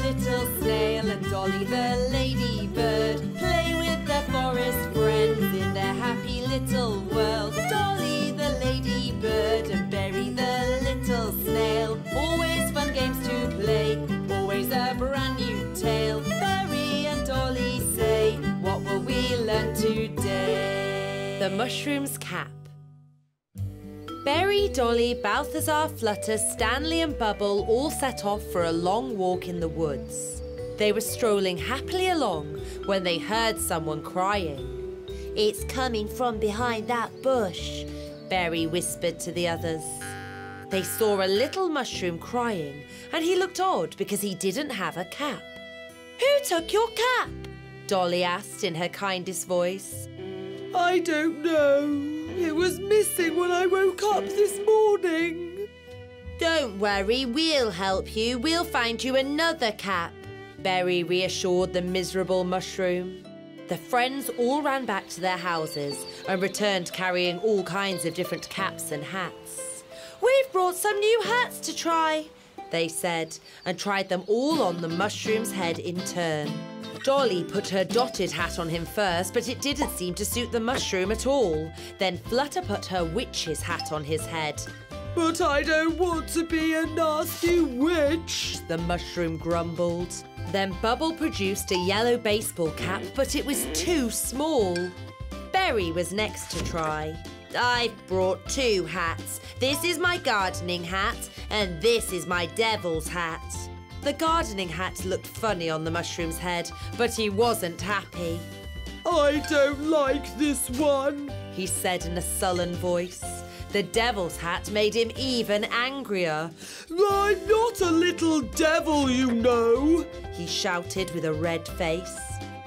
little snail and Dolly the ladybird play with their forest friends in their happy little world. Dolly the ladybird and Berry the little snail, always fun games to play, always a brand new tale. Berry and Dolly say, what will we learn today? The Mushroom's Cap. Berry, Dolly, Balthazar, Flutter, Stanley and Bubble all set off for a long walk in the woods. They were strolling happily along when they heard someone crying. "It's coming from behind that bush," Berry whispered to the others. They saw a little mushroom crying, and he looked odd because he didn't have a cap. "Who took your cap?" Dolly asked in her kindest voice. "I don't know. It was missing when I woke up this morning." "Don't worry, we'll help you. We'll find you another cap," Berry reassured the miserable mushroom. The friends all ran back to their houses and returned carrying all kinds of different caps and hats. "We've brought some new hats to try," they said, and tried them all on the mushroom's head in turn. Dolly put her dotted hat on him first, but it didn't seem to suit the mushroom at all. Then Flutter put her witch's hat on his head. "But I don't want to be a nasty witch," the mushroom grumbled. Then Bubble produced a yellow baseball cap, but it was too small. Berry was next to try. "I've brought two hats. This is my gardening hat, and this is my devil's hat." The gardening hat looked funny on the mushroom's head, but he wasn't happy. "I don't like this one," he said in a sullen voice. The devil's hat made him even angrier. "I'm not a little devil, you know," he shouted with a red face.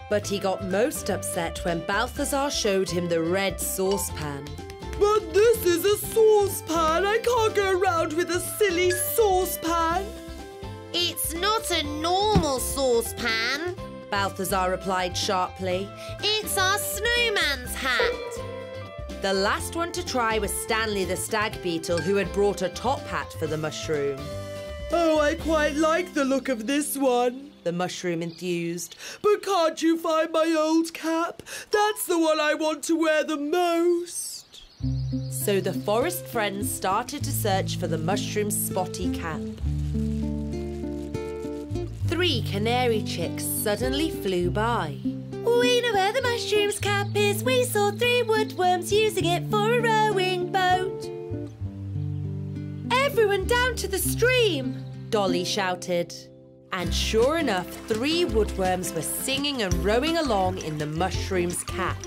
But he got most upset when Balthazar showed him the red saucepan. "But this is a saucepan. I can't go around with a silly saucepan." "It's not a normal saucepan," Balthazar replied sharply. "It's our snowman's hat." The last one to try was Stanley the stag beetle, who had brought a top hat for the mushroom. "Oh, I quite like the look of this one," the mushroom enthused. "But can't you find my old cap? That's the one I want to wear the most." So the forest friends started to search for the mushroom's spotty cap. 3 canary chicks suddenly flew by. "We know where the mushroom's cap is. We saw 3 woodworms using it for a rowing boat." "Everyone down to the stream!" Dolly shouted. And sure enough, 3 woodworms were singing and rowing along in the mushroom's cap.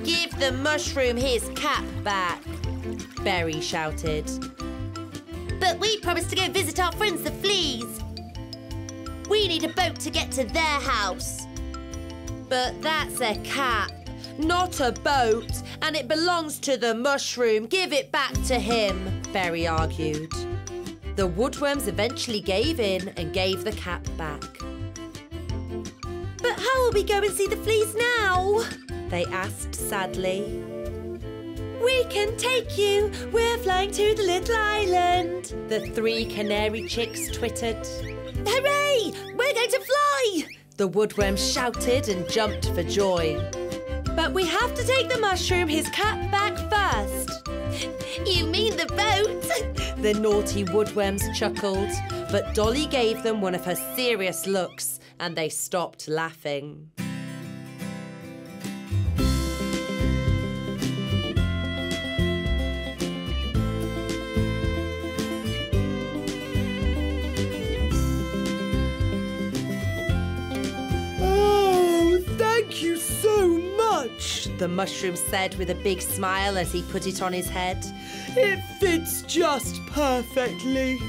"Give the mushroom his cap back," Berry shouted. "But we promised to go visit our friends the fleas. We need a boat to get to their house." "But that's a cap, not a boat, and it belongs to the mushroom. Give it back to him," Berry argued. The woodworms eventually gave in and gave the cap back. "But how will we go and see the fleas now?" they asked sadly. "We can take you. We're flying to the little island," the 3 canary chicks twittered. "Hooray! We're going to fly!" the woodworms shouted and jumped for joy. "But we have to take the mushroom his cap back first." "You mean the boat?" the naughty woodworms chuckled, but Dolly gave them one of her serious looks and they stopped laughing. "Thank you so much," the mushroom said with a big smile as he put it on his head. "It fits just perfectly."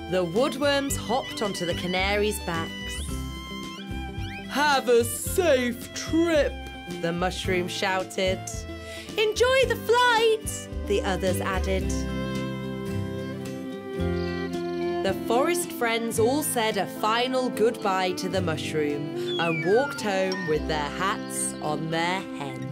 The woodworms hopped onto the canaries' backs. "Have a safe trip," the mushroom shouted. "Enjoy the flight," the others added. The forest friends all said a final goodbye to the mushroom and walked home with their hats on their heads.